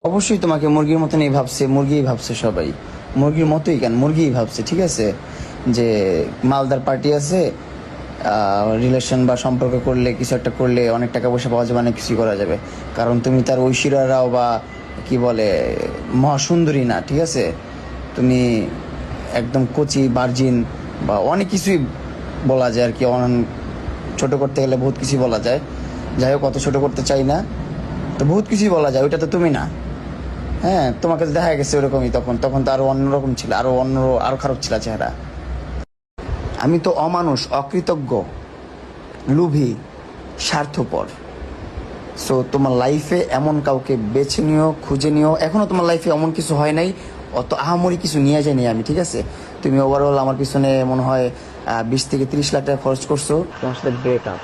অবশ্যই তোমাকে মুরগির মতনই ভাবছে, মুরগিই ভাবছে সবাই। মুরগির মতোই কেন, মুরগিই ভাবছে, ঠিক আছে? যে মালদার পার্টি আছে, রিলেশন বা সম্পর্ক করলে, কিছু একটা করলে অনেক টাকা পয়সা পাওয়া যাবে, অনেক কিছুই করা যাবে। কারণ তুমি তার ঐশ্বরিয়া রাও বা কি বলে মহাসুন্দরী না, ঠিক আছে? তুমি একদম কচি ভার্জিন বা অনেক কিছুই বলা যায় আর কি। ছোট করতে গেলে বহুত কিছুই বলা যায়। যাই হোক, অত ছোট করতে চাই না, তো বহুত কিছুই বলা যায়। ওইটা তো তুমি না। হ্যাঁ, তোমাকে তো দেখা গেছে ওরকমই। তখন তখন তো আরো অন্যরকম ছিল, আরো খারাপ ছিল চেহারা। আমি তো অমানুষ, অকৃতজ্ঞ, লোভী, স্বার্থপর। সো তোমার লাইফে এমন কাউকে বেছে নিও, খুঁজে নিও। এখনো তোমার লাইফে এমন কিছু হয় নাই, অত আহামরি কিছু নিয়ে যায়নি আমি, ঠিক আছে? তুমি ওভারঅল আমার পিছনে মনে হয় 20 থেকে 30 লাখ টাকা খরচ করছো। তোমার সাথে ব্রেকআপ,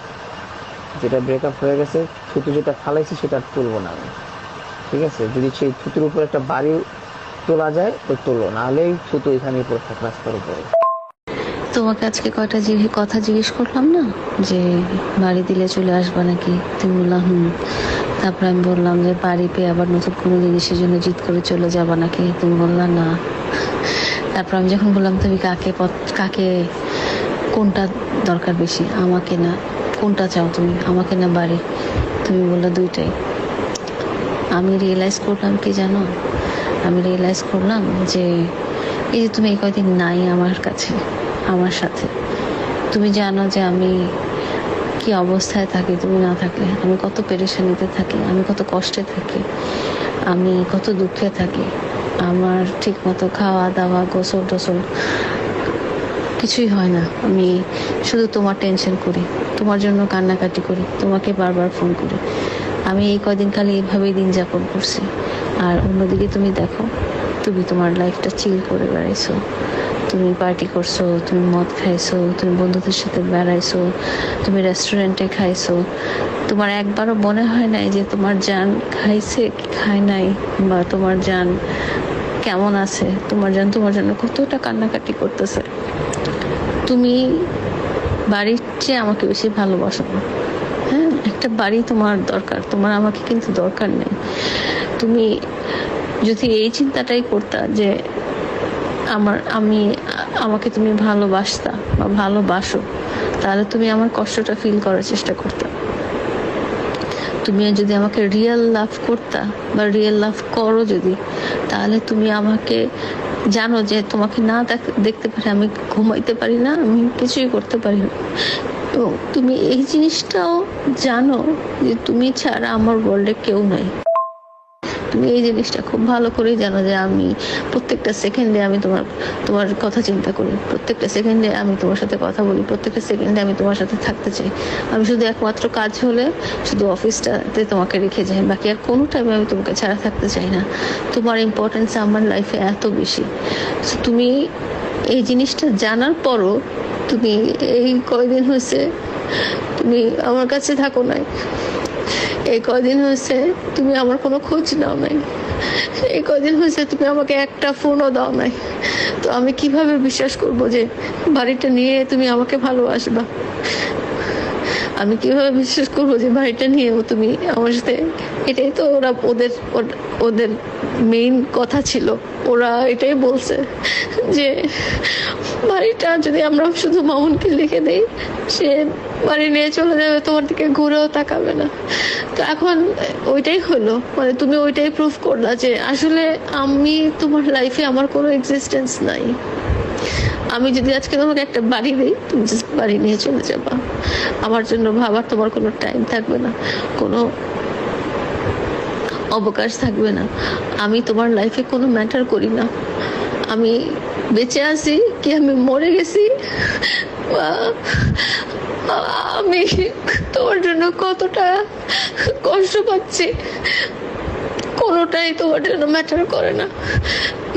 যেটা ব্রেকআপ হয়ে গেছে, থুতু যেটা ফালাইছি সেটা আর তুলবো না আমি, ঠিক আছে? যদি সেই থুতুর উপর একটা বাড়ি তোলা যায় তো তোলো, নাহলে থুতু এখানেই পড়ে থাক রাস্তার উপরে। তোমাকে আজকে কয়টা কথা জিজ্ঞেস করলাম না, যে বাড়ি দিলে চলে আসবা নাকি? তুমি বললাম তারপর আমি বললাম যে বাড়ি পেয়ে আবার নতুন কোনো জিনিসের জন্য জিদ করে চলে যাবা নাকি? তুমি বললা না। তারপর আমি যখন বললাম তুমি কাকে কোনটা দরকার বেশি, আমাকে না কোনটা চাও তুমি, আমাকে না বাড়ি? তুমি বললা দুইটাই। আমি রিয়েলাইজ করলাম কি জানো, আমি রিয়েলাইজ করলাম যে এই যে তুমি এই কয়দিন নাই আমার কাছে, আমার সাথে, তুমি জানো যে আমি কি অবস্থায় থাকি তুমি না থাকলে। আমি কত পেরেশানিতে থাকি, আমি কত কষ্টে থাকি, আমি কত দুঃখে থাকি। আমার ঠিক মতো খাওয়া দাওয়া, গোসল টোসল কিছুই হয় না। আমি শুধু তোমার টেনশন করি, তোমার জন্য কান্নাকাটি করি, তোমাকে বারবার ফোন করি। আমি এই কয়দিন খালি এইভাবেই দিন যাপন করছি। আর অন্যদিকে তুমি দেখো, তুমি তোমার লাইফটা চিল করে বেড়াইছো, তুমি পার্টি করছো, তুমি মদ খাইছো, তুমি বন্ধুদের সাথে বেড়াইছো, তুমি রেস্টুরেন্টে খাইছো। তোমার একবারও মনে হয় নাই যে তোমার জান খাইছে কি খায় নাই, বা তোমার জান কেমন আছে, তোমার জান তোমার জন্য কতটা কান্নাকাটি করতেছে। তুমি বাড়ির চেয়ে আমাকে বেশি ভালোবাসো না। হ্যাঁ, একটা বাড়ি তোমার দরকার, তোমার আমাকে কিন্তু দরকার নেই। তুমি যদি এই চিন্তাটাই করতা যে আমাকে তুমি ভালোবাসতা বা ভালোবাসো, তাহলে তুমি আমার কষ্টটা ফিল করার চেষ্টা করতা। তুমি যদি আমাকে রিয়েল লাভ করতা বা রিয়েল লাভ করো যদি, তাহলে তুমি আমাকে জানো যে তোমাকে না দেখতে পারে আমি ঘুমাইতে পারি না, আমি কিছুই করতে পারি না। এবং তুমি এই জিনিসটাও জানো যে তুমি ছাড়া আমার ওয়ার্ল্ডে কেউ নাই। তুমি এই জিনিসটা খুব ভালো করেই জানো যে আমি প্রত্যেকটা সেকেন্ডে আমি তোমার কথা চিন্তা করি, প্রত্যেকটা সেকেন্ডে আমি তোমার সাথে কথা বলি, প্রত্যেকটা সেকেন্ডে আমি তোমার সাথে থাকতে চাই। আমি শুধু একমাত্র কাজ হলে শুধু অফিসটাতে তোমাকে রেখে যাই, বাকি আর কোনো টাইমে আমি তোমাকে ছাড়া থাকতে চাই না। তোমার ইম্পর্টেন্স আমার লাইফে এত বেশি। তুমি এই জিনিসটা জানার পরও তুমি এই কয়দিন হয়েছে তুমি আমার কাছে থাকো নাই, এই কদিন হয়েছে তুমি আমার কোনো খোঁজ নাও নাই, এই কদিন হয়েছে তুমি আমাকে একটা ফোনও দাও নাই। তো আমি কিভাবে বিশ্বাস করব যে বাড়িটা নিয়ে তুমি আমাকে ভালোবাসবা? আমি কিভাবে বিশ্বাস করবো যে বাড়িটা নিয়েও তুমি আমার সাথে? এটাই তো ওদের মেইন কথা ছিল। ওরা এটাই বলছে যে বাড়িটা যদি আমরা শুধু মামুনকে লিখে দেই, সে বাড়ি নিয়ে চলে যাবে, তোমার দিকে ঘুরেও তাকাবে না। তো এখন ওইটাই হলো, মানে তুমি ওইটাই প্রুফ করলা যে আসলে আমি তোমার লাইফে আমার কোনো এক্সিস্টেন্স নাই। আমি যদি আজকে তোমাকে একটা বাড়ি দিই, তুমি জাস্ট বাড়ি নিয়ে চলে যাবা, আমার জন্য ভাবার তোমার কোনো টাইম থাকবে না, কোনো অবকাশ থাকবে না। আমি তোমার লাইফে কোনো ম্যাটার করি না। আমি বেঁচে আছি কি আমি মরে গেছি, আমি তোমার জন্য কতটা কষ্ট পাচ্ছি, কোনোটাই তোমার জন্য ম্যাটার করে না।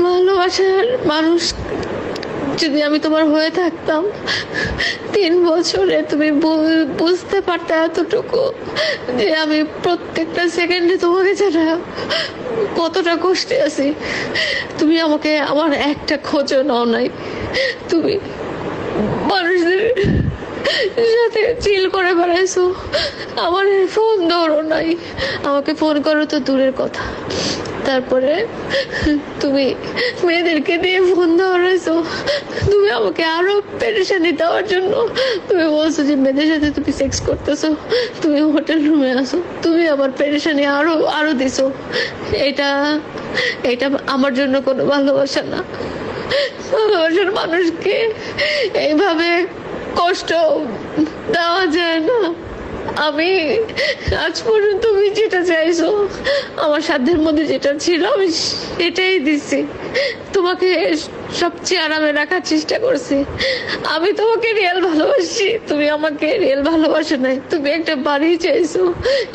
ভালোবাসার মানুষ যদি আমি তোমার হয়ে থাকতাম, 3 বছরে তুমি বুঝতে পারতে এতটুকু যে আমি প্রত্যেকটা সেকেন্ডে তোমাকে ছাড়া কতটা কষ্টে আছি। তুমি আমাকে আমার একটা খোঁজও নাও নাই। তুমি মানুষদের সাথে চিল করে বেড়াইছো, আমার ফোন ধরো নাই, আমাকে ফোন করো তো দূরের কথা। তারপরে তুমি মেয়েদেরকে দিয়ে ফোন ধরাইছো, তুমি আমাকে আরো পেরেশানি দেওয়ার জন্য তুমি বলছো যে মেয়েদের সাথে তুমি সেক্স করতেছো, তুমি হোটেল রুমে আসো, তুমি আমার পেরেশানি আরো আরো দিছো। এটা এটা আমার জন্য কোনো ভালোবাসা না। ভালোবাসার মানুষকে এইভাবে কষ্ট দেওয়া যায় না। আমি আজ পর্যন্ত তুমি যেটা চাইছো, আমার সাধ্যের মধ্যে যেটা ছিল আমি সেটাই দিছি, তোমাকে সবচেয়ে আরামে রাখার চেষ্টা করছি। আমি তোমাকে রিয়েল ভালোবাসি, তুমি আমাকে রিয়েল ভালোবাসো নাই, তুমি একটা বাড়ি চাইছো।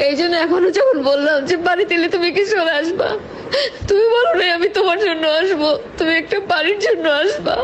এই জন্য এখনো যখন বললাম যে বাড়ি দিলে তুমি কি চলে আসবা, তুমি বলো নাই আমি তোমার জন্য আসবো, তুমি একটা বাড়ির জন্য আসবা।